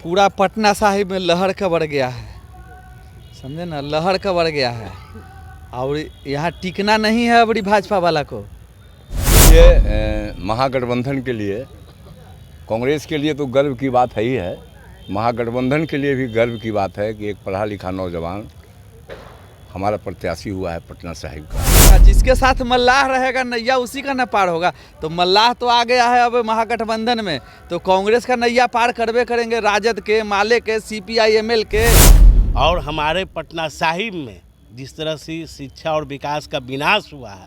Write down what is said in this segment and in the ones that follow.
पूरा पटना साहिब में लहर का बढ़ गया है, समझे ना, लहर का बढ़ गया है और यहाँ टिकना नहीं है अबड़ी भाजपा वाला को। ये महागठबंधन के लिए, कांग्रेस के लिए तो गर्व की बात है ही है, महागठबंधन के लिए भी गर्व की बात है कि एक पढ़ा लिखा नौजवान हमारा प्रत्याशी हुआ है पटना साहिब का। जिसके साथ मल्लाह रहेगा नैया उसी का न पार होगा। तो मल्लाह तो आ गया है अब महागठबंधन में, तो कांग्रेस का नैया पार करवे करेंगे, राजद के, माले के, CPI-ML के। और हमारे पटना साहिब में जिस तरह से शिक्षा और विकास का विनाश हुआ है,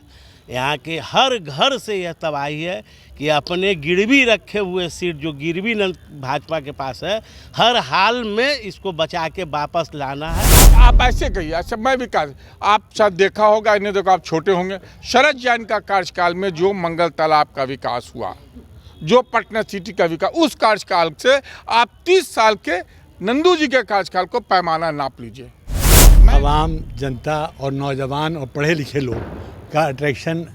यहाँ के हर घर से यह तबाही है कि अपने गिरवी रखे हुए सीट जो गिरवी भाजपा के पास है, हर हाल में इसको बचा के वापस लाना है। आप ऐसे कहिए, अच्छा मैं विकास, आप शायद देखा होगा, इन्हें देखो आप छोटे होंगे, शरद जैन का कार्यकाल में जो मंगल तालाब का विकास हुआ, जो पटना सिटी का विकास, उस कार्यकाल से आप 30 साल के नंदू जी के कार्यकाल को पैमाना नाप लीजिए। आवाम, जनता और नौजवान और पढ़े लिखे लोग का अट्रैक्शन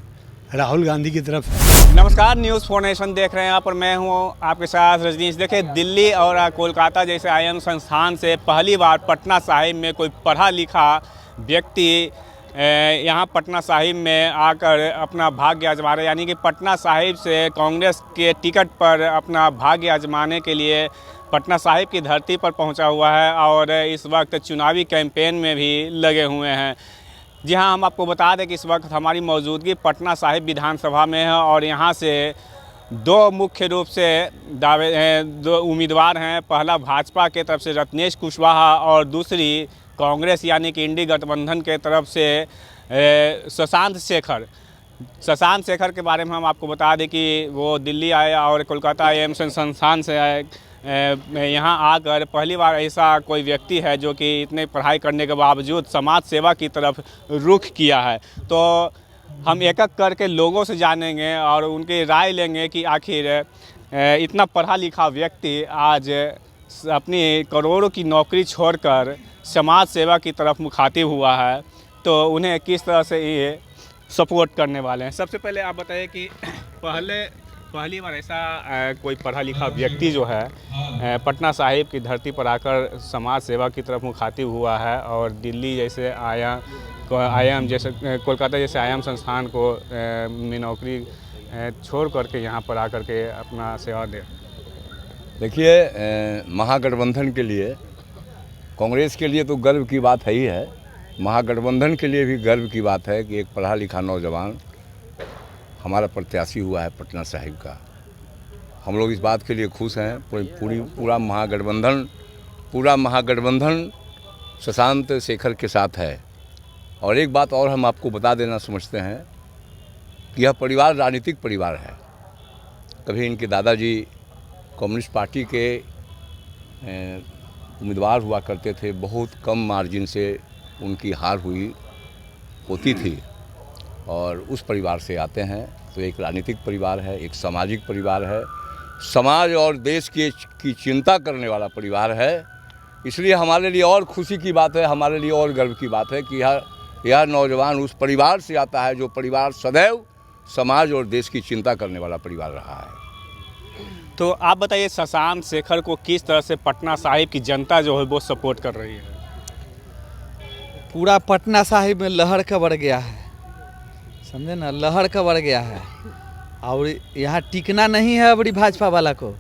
राहुल गांधी की तरफ। नमस्कार, न्यूज़ फॉर नेशन देख रहे हैं आप और मैं हूं आपके साथ रजनीश। देखिए, दिल्ली और कोलकाता जैसे IIM संस्थान से पहली बार पटना साहिब में कोई पढ़ा लिखा व्यक्ति यहाँ पटना साहिब में आकर अपना भाग्य आजमा रहे, यानी कि पटना साहिब से कांग्रेस के टिकट पर अपना भाग्य आजमाने के लिए पटना साहिब की धरती पर पहुँचा हुआ है और इस वक्त चुनावी कैंपेन में भी लगे हुए हैं। जी हाँ, हम आपको बता दें कि इस वक्त हमारी मौजूदगी पटना साहिब विधानसभा में है और यहाँ से दो मुख्य रूप से दो उम्मीदवार हैं। पहला भाजपा के तरफ से रत्नेश कुशवाहा और दूसरी कांग्रेस यानी कि इंडी गठबंधन के तरफ से शशांक शेखर के बारे में हम आपको बता दें कि वो दिल्ली आए और कोलकाता IIM संस्थान से आए। यहाँ आकर पहली बार ऐसा कोई व्यक्ति है जो कि इतने पढ़ाई करने के बावजूद समाज सेवा की तरफ रुख किया है। तो हम एक एक करके लोगों से जानेंगे और उनकी राय लेंगे कि आखिर इतना पढ़ा लिखा व्यक्ति आज अपनी करोड़ों की नौकरी छोड़कर समाज सेवा की तरफ मुखातिब हुआ है, तो उन्हें किस तरह से ये सपोर्ट करने वाले हैं। सबसे पहले आप बताइए कि पहली बार ऐसा कोई पढ़ा लिखा व्यक्ति जो है पटना साहिब की धरती पर आकर समाज सेवा की तरफ मुखातिब हुआ है और दिल्ली जैसे IIM जैसे कोलकाता जैसे IIM संस्थान को में नौकरी छोड़ करके यहाँ पर आकर के अपना सेवा दे। देखिए, महागठबंधन के लिए, कांग्रेस के लिए तो गर्व की बात है ही है, महागठबंधन के लिए भी गर्व की बात है कि एक पढ़ा लिखा नौजवान हमारा प्रत्याशी हुआ है पटना साहिब का। हम लोग इस बात के लिए खुश हैं। पूरा महागठबंधन शशांक शेखर के साथ है। और एक बात और हम आपको बता देना समझते हैं कि यह परिवार राजनीतिक परिवार है। कभी इनके दादाजी कम्युनिस्ट पार्टी के उम्मीदवार हुआ करते थे, बहुत कम मार्जिन से उनकी हार होती थी और उस परिवार से आते हैं। तो एक राजनीतिक परिवार है, एक सामाजिक परिवार है, समाज और देश की चिंता करने वाला परिवार है। इसलिए हमारे लिए और खुशी की बात है, हमारे लिए और गर्व की बात है कि यह नौजवान उस परिवार से आता है जो परिवार सदैव समाज और देश की चिंता करने वाला परिवार रहा है। तो आप बताइए, शशांक शेखर को किस तरह से पटना साहिब की जनता जो है वो सपोर्ट कर रही है? पूरा पटना साहिब में लहर का बढ़ गया है, समझे ना, लहर का बढ़ गया है और यहाँ टिकना नहीं है अबड़ी भाजपा वाला को।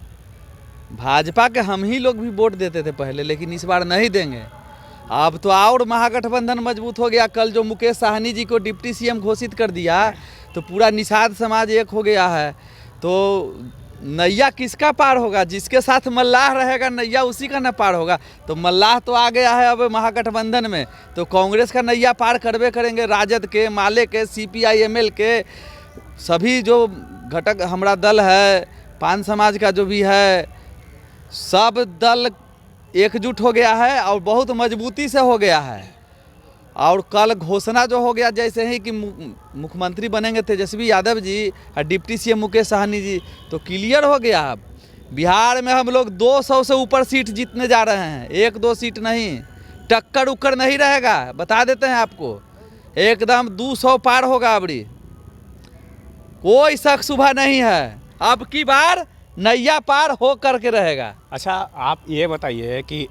भाजपा के हम ही लोग भी वोट देते थे पहले, लेकिन इस बार नहीं देंगे। अब तो और महागठबंधन मजबूत हो गया। कल जो मुकेश साहनी जी को डिप्टी CM घोषित कर दिया तो पूरा निषाद समाज एक हो गया है। तो नैया किसका पार होगा? जिसके साथ मल्लाह रहेगा नैया उसी का न पार होगा। तो मल्लाह तो आ गया है अब महागठबंधन में, तो कांग्रेस का नैया पार करवे करेंगे, राजद के, माले के, CPI-ML के सभी जो घटक हमारा दल है, पान समाज का जो भी है, सब दल एकजुट हो गया है और बहुत मजबूती से हो गया है। और कल घोषणा जो हो गया जैसे ही कि मुख्यमंत्री बनेंगे तेजस्वी यादव जी और डिप्टी CM मुकेश साहनी जी, तो क्लियर हो गया। अब बिहार में हम लोग 200 से ऊपर सीट जीतने जा रहे हैं, 1-2 सीट नहीं, टक्कर उक्कर नहीं रहेगा, बता देते हैं आपको, एकदम 200 पार होगा। अबड़ी कोई शक शुबा नहीं है। अब की बार नैया पार हो करके रहेगा। अच्छा, आप ये बताइए कि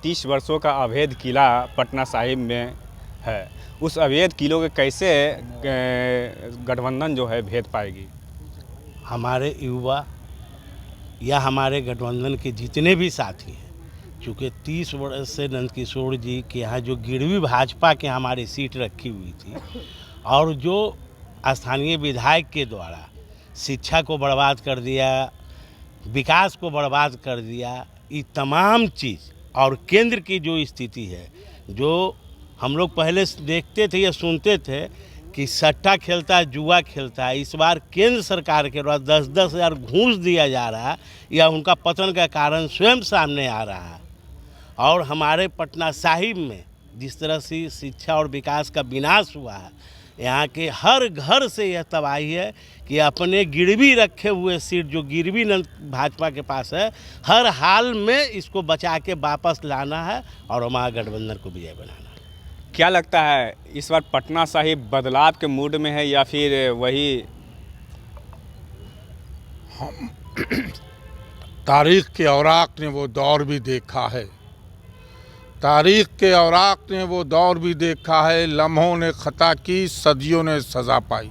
30 वर्षों का अवैध किला पटना साहिब में है, उस अवैध किलों के कैसे गठबंधन जो है भेद पाएगी? हमारे युवा या हमारे गठबंधन के जितने भी साथी हैं, चूँकि 30 वर्ष से नंदकिशोर जी के यहाँ जो गिरवी भाजपा के हमारी सीट रखी हुई थी और जो स्थानीय विधायक के द्वारा शिक्षा को बर्बाद कर दिया, विकास को बर्बाद कर दिया, ये तमाम चीज़ और केंद्र की जो स्थिति है, जो हम लोग पहले देखते थे या सुनते थे कि सट्टा खेलता है, जुआ खेलता है, इस बार केंद्र सरकार के द्वारा 10-10 हज़ार घूस दिया जा रहा है या उनका पतन का कारण स्वयं सामने आ रहा है। और हमारे पटना साहिब में जिस तरह से शिक्षा और विकास का विनाश हुआ है, यहाँ के हर घर से यह तबाही है कि अपने गिरवी रखे हुए सीट जो गिरवी भाजपा के पास है, हर हाल में इसको बचा के वापस लाना है और हमारा गठबंधन को विजय बनाना है। क्या लगता है इस बार पटना साहिब बदलाव के मूड में है या फिर वही? तारीख के औराक ने वो दौर भी देखा है, तारीख के औराक ने वो दौर भी देखा है, लम्हों ने खता की, सदियों ने सज़ा पाई।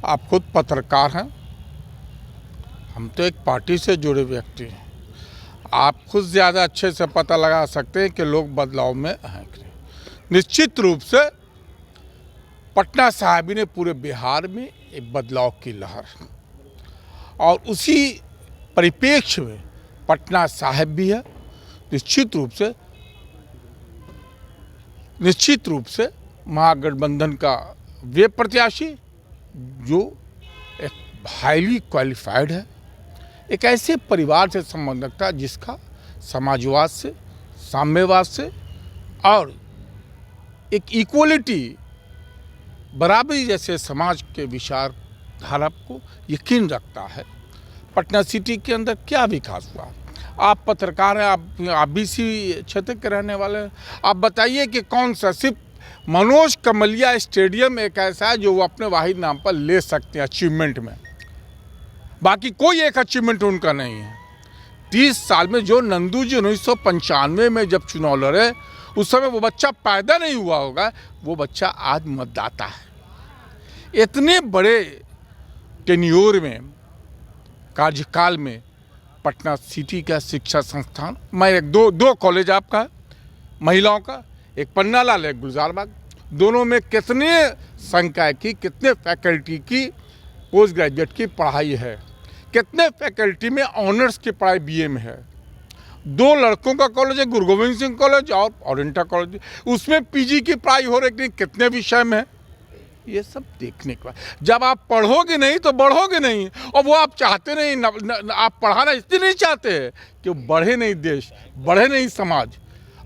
आप खुद पत्रकार हैं, हम तो एक पार्टी से जुड़े व्यक्ति हैं, आप खुद ज़्यादा अच्छे से पता लगा सकते हैं कि लोग बदलाव में हैं कि नहीं। निश्चित रूप से पटना साहिब ने पूरे बिहार में एक बदलाव की लहर, और उसी परिप्रेक्ष्य में पटना साहिब भी है। निश्चित रूप से महागठबंधन का वे प्रत्याशी जो एक हाईली क्वालिफाइड है, एक ऐसे परिवार से संबंध रखता है जिसका समाजवाद से, साम्यवाद से और एक इक्वलिटी, बराबरी जैसे समाज के विचारधारा को यकीन रखता है। पटना सिटी के अंदर क्या विकास हुआ? आप पत्रकार हैं, आप भी इसी क्षेत्र के रहने वाले हैं, आप बताइए कि कौन सा, सिर्फ मनोज कमलिया स्टेडियम एक ऐसा है जो वो अपने वाहिद नाम पर ले सकते हैं अचीवमेंट में, बाकी कोई एक अचीवमेंट उनका नहीं है। 30 साल में जो नंदू जी 1995 में जब चुनाव लड़े, उस समय वो बच्चा पैदा नहीं हुआ होगा, वो बच्चा आज मतदाता है। इतने बड़े टेन्योर में, कार्यकाल में पटना सिटी का शिक्षा संस्थान, मैं एक दो कॉलेज आपका है, महिलाओं का, एक पन्नालाल, एक गुलजारबाग, दोनों में कितने संकाय की, कितने फैकल्टी की पोस्ट ग्रेजुएट की पढ़ाई है, कितने फैकल्टी में ऑनर्स की पढ़ाई बीए में है। 2 लड़कों का कॉलेज है, गुरु गोविंद सिंह कॉलेज और ओरेंटा कॉलेज, उसमें पीजी की पढ़ाई हो रही है, कितने विषय में है। ये सब देखने के बाद जब आप पढ़ोगे नहीं तो बढ़ोगे नहीं, और वो आप चाहते नहीं, आप पढ़ाना इसलिए नहीं चाहते हैं कि बढ़े नहीं देश, बढ़े नहीं समाज।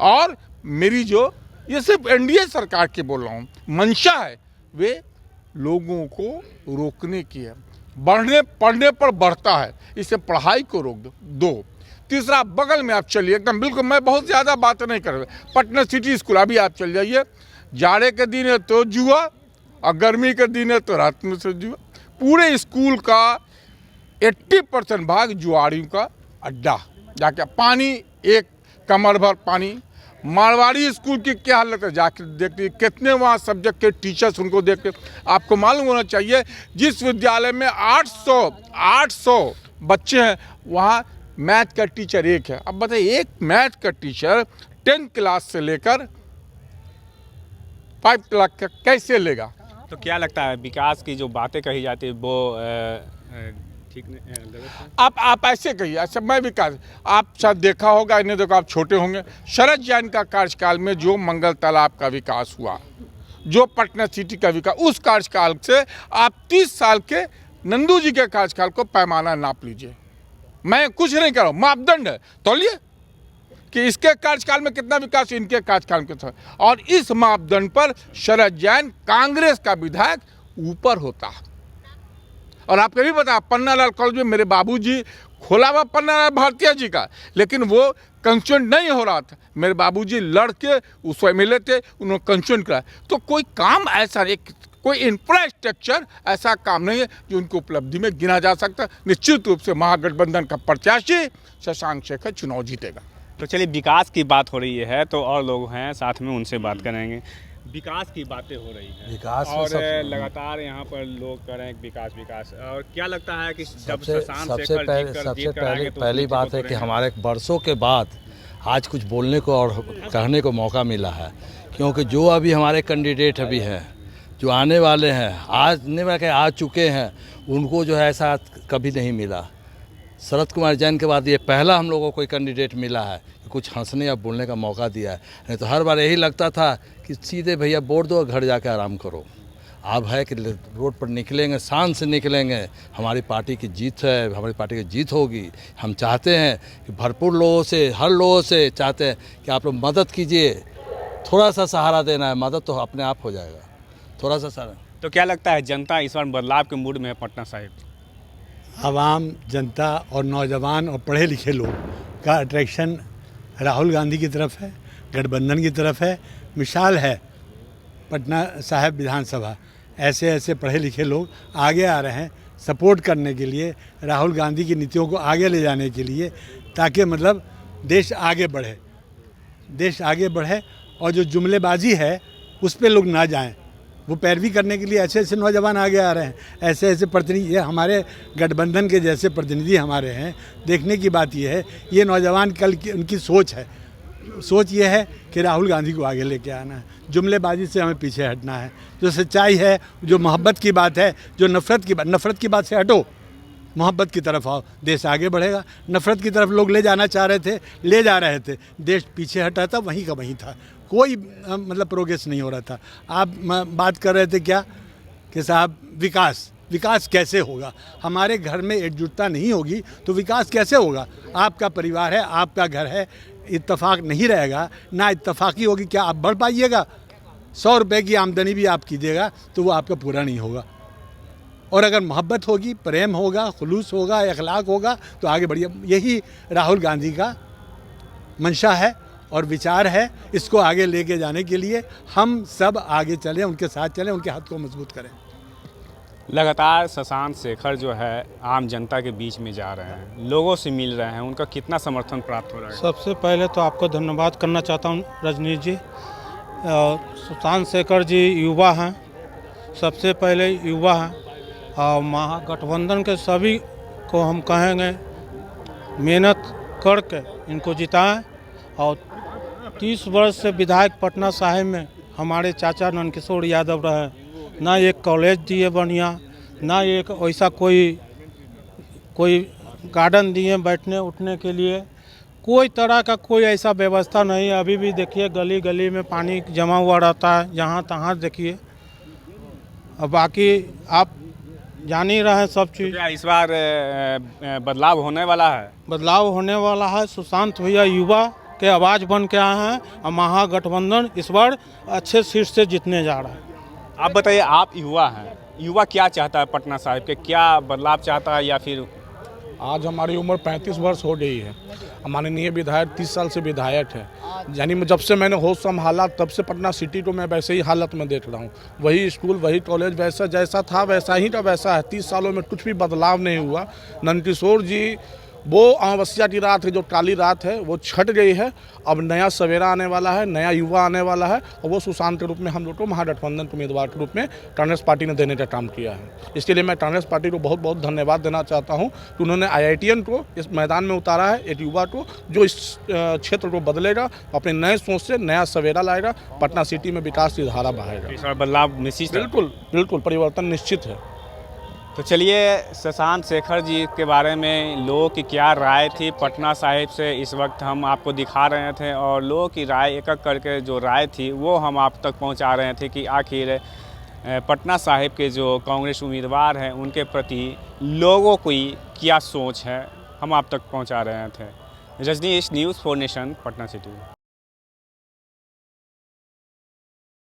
और मेरी जो, ये सिर्फ एनडीए सरकार की बोल रहा हूँ, मंशा है, वे लोगों को रोकने की है। पढ़ने पर बढ़ता है, इसे पढ़ाई को रोक दो। तीसरा, बगल में आप चलिए, एकदम बिल्कुल, मैं बहुत ज़्यादा बातें नहीं कर रहा, पटना सिटी स्कूल अभी आप चल जाइए, जाड़े के दिन है तो जुआ और गर्मी के दिन है तो रात में से जुआ। पूरे स्कूल का 80% भाग जुआड़ियों का अड्डा, जाके पानी एक कमर भर पानी। मारवाड़ी स्कूल की क्या हालत है, जाके देखिए कितने वहाँ सब्जेक्ट के टीचर्स, उनको देख के आपको मालूम होना चाहिए, जिस विद्यालय में 800 बच्चे हैं, वहाँ मैथ का टीचर एक है। अब बताइए, एक मैथ का टीचर 10th क्लास से लेकर 5 लाख का कैसे लेगा? तो क्या लगता है विकास की जो बातें कही जाती है वो ठीक नहीं? आप ऐसे कहिए, अच्छा मैं विकास, आप शायद देखा होगा, इन्हें देखो, आप छोटे होंगे, शरद जैन का कार्यकाल में जो मंगल तालाब का विकास हुआ, जो पटना सिटी का विकास, उस कार्यकाल से आप 30 साल के नंदू जी के कार्यकाल को पैमाना नाप लीजिए। मैं कुछ नहीं कर रहा हूँ, मापदंड है, तौलिए कि इसके कार्यकाल में कितना विकास, इनके कार्यकाल में कितना, और इस मापदंड पर शरद जैन कांग्रेस का विधायक ऊपर होता है। और आपको भी पता, पन्नालाल कॉलेज में मेरे बाबूजी खोला हुआ पन्नालाल भारतीय जी का, लेकिन वो कंस्टिट्यूएंट नहीं हो रहा था, मेरे बाबूजी लड़ के उसको मिले थे, उन्होंने कंस्टिट्यूएंट कराया। तो कोई काम ऐसा, एक कोई इंफ्रास्ट्रक्चर ऐसा काम नहीं है जो उनकी उपलब्धि में गिना जा सकता। निश्चित रूप से महागठबंधन का प्रत्याशी शशांक शेखर चुनाव जीतेगा। तो चलिए, विकास की बात हो रही है तो और लोग हैं साथ में, उनसे बात करेंगे। विकास की बातें हो रही हैं विकास और लगातार यहाँ पर लोग कर रहे हैं विकास विकास, और क्या लगता है कि जब शशांक शेखर पहली बात है कि हमारे बरसों के बाद आज कुछ बोलने को और कहने को मौका मिला है, क्योंकि जो अभी हमारे कैंडिडेट अभी हैं, जो आने वाले हैं, आज नहीं मैं आ चुके हैं, उनको जो है ऐसा कभी नहीं मिला। शरद कुमार जैन के बाद ये पहला हम लोगों को कोई कैंडिडेट मिला है कि कुछ हंसने या बोलने का मौका दिया है। नहीं तो हर बार यही लगता था कि सीधे भैया वोट दो और घर जाकर आराम करो। अब है कि रोड पर निकलेंगे, शान से निकलेंगे, हमारी पार्टी की जीत है, हमारी पार्टी की जीत होगी। हम चाहते हैं कि भरपूर लोगों से, हर लोगों से चाहते हैं कि आप लोग मदद कीजिए, थोड़ा सा सहारा देना है, मदद तो अपने आप हो जाएगा, थोड़ा सा सहारा। तो क्या लगता है जनता इस बार बदलाव के मूड में है पटना साहिब? आवाम, जनता और नौजवान और पढ़े लिखे लोग का अट्रैक्शन राहुल गांधी की तरफ है, गठबंधन की तरफ है। मिसाल है पटना साहिब विधानसभा, ऐसे ऐसे पढ़े लिखे लोग आगे आ रहे हैं सपोर्ट करने के लिए, राहुल गांधी की नीतियों को आगे ले जाने के लिए, ताकि मतलब देश आगे बढ़े, देश आगे बढ़े। और जो जुमलेबाजी है उस पर लोग ना जाएं, वो पैरवी करने के लिए ऐसे ऐसे नौजवान आगे आ रहे हैं, ऐसे ऐसे प्रतिनिधि, ये हमारे गठबंधन के जैसे प्रतिनिधि हमारे हैं। देखने की बात ये है, ये नौजवान कल की उनकी सोच है, सोच ये है कि राहुल गांधी को आगे लेके आना है, जुमलेबाजी से हमें पीछे हटना है। जो सच्चाई है, जो मोहब्बत की बात है, जो नफ़रत की बात से हटो, मोहब्बत की तरफ आओ, देश आगे बढ़ेगा। नफ़रत की तरफ लोग ले जाना चाह रहे थे, ले जा रहे थे, देश पीछे हटा था, वहीं का वहीं था, कोई मतलब प्रोग्रेस नहीं हो रहा था। आप बात कर रहे थे क्या कि साहब विकास कैसे होगा? हमारे घर में एकजुटता नहीं होगी तो विकास कैसे होगा? आपका परिवार है, आपका घर है, इत्तेफाक नहीं रहेगा, ना इत्तेफाकी होगी, क्या आप बढ़ पाइएगा? 100 रुपये की आमदनी भी आप कीजिएगा तो वो आपका पूरा नहीं होगा। और अगर मोहब्बत होगी, प्रेम होगा, खुलूस होगा, अखलाक होगा तो आगे बढ़िए। यही राहुल गांधी का मंशा है और विचार है। इसको आगे लेके जाने के लिए हम सब आगे चलें, उनके साथ चलें, उनके हाथ को मजबूत करें। लगातार शशांक शेखर जो है आम जनता के बीच में जा रहे हैं, लोगों से मिल रहे हैं, उनका कितना समर्थन प्राप्त हो रहा है? सबसे पहले तो आपको धन्यवाद करना चाहता हूं रजनीश जी। शशांक शेखर जी युवा हैं, सबसे पहले युवा हैं, और महागठबंधन के सभी को हम कहेंगे मेहनत करके इनको जिताएं। और 30 वर्ष से विधायक पटना साहिब में हमारे चाचा नंदकिशोर यादव रहे, ना एक कॉलेज दिए बढ़िया, ना एक वैसा कोई गार्डन दिए बैठने उठने के लिए, कोई तरह का कोई ऐसा व्यवस्था नहीं। अभी भी देखिए गली गली में पानी जमा हुआ रहता है, जहाँ तहाँ देखिए। और बाकी आप जान ही रहे हैं सब चीज़। क्या इस बार बदलाव होने वाला है? बदलाव होने वाला है। सुशांत भैया युवा के आवाज़ बन के आए हैं और महागठबंधन इस बार अच्छे सीट से जीतने जा रहा है। आप बताइए, आप युवा हैं, युवा क्या चाहता है पटना साहिब के? क्या बदलाव चाहता है या फिर? आज हमारी उम्र 35 वर्ष हो गई है, माननीय विधायक 30 साल से विधायक है। यानी जब से मैंने होश संभाला तब से पटना सिटी को मैं वैसे ही हालत में देख रहा हूँ। वही स्कूल, वही कॉलेज, वैसा जैसा था वैसा ही का वैसा है। 30 सालों में कुछ भी बदलाव नहीं हुआ। नंदकिशोर जी, वो अमावस्या की रात है, जो काली रात है वो छट गई है। अब नया सवेरा आने वाला है, नया युवा आने वाला है, और वो सुशांत के रूप में हम लोग को महागठबंधन के उम्मीदवार के रूप में कांग्रेस पार्टी ने देने का काम किया है। इसके लिए मैं कांग्रेस पार्टी को बहुत बहुत धन्यवाद देना चाहता हूं कि उन्होंने IITN को इस मैदान में उतारा है, एक युवा को जो इस क्षेत्र को बदलेगा, अपने नए सोच से नया सवेरा लाएगा, पटना सिटी में विकास की धारा बहाएगा। इस बार बदलाव निश्चित? बिल्कुल परिवर्तन निश्चित है। तो चलिए, शशांक शेखर जी के बारे में लोगों की क्या राय थी पटना साहिब से, इस वक्त हम आपको दिखा रहे थे। और लोगों की राय एक एक करके जो राय थी वो हम आप तक पहुंचा रहे थे कि आखिर पटना साहिब के जो कांग्रेस उम्मीदवार हैं उनके प्रति लोगों की क्या सोच है, हम आप तक पहुंचा रहे थे। Rajneesh, news 4 nation, Patna city.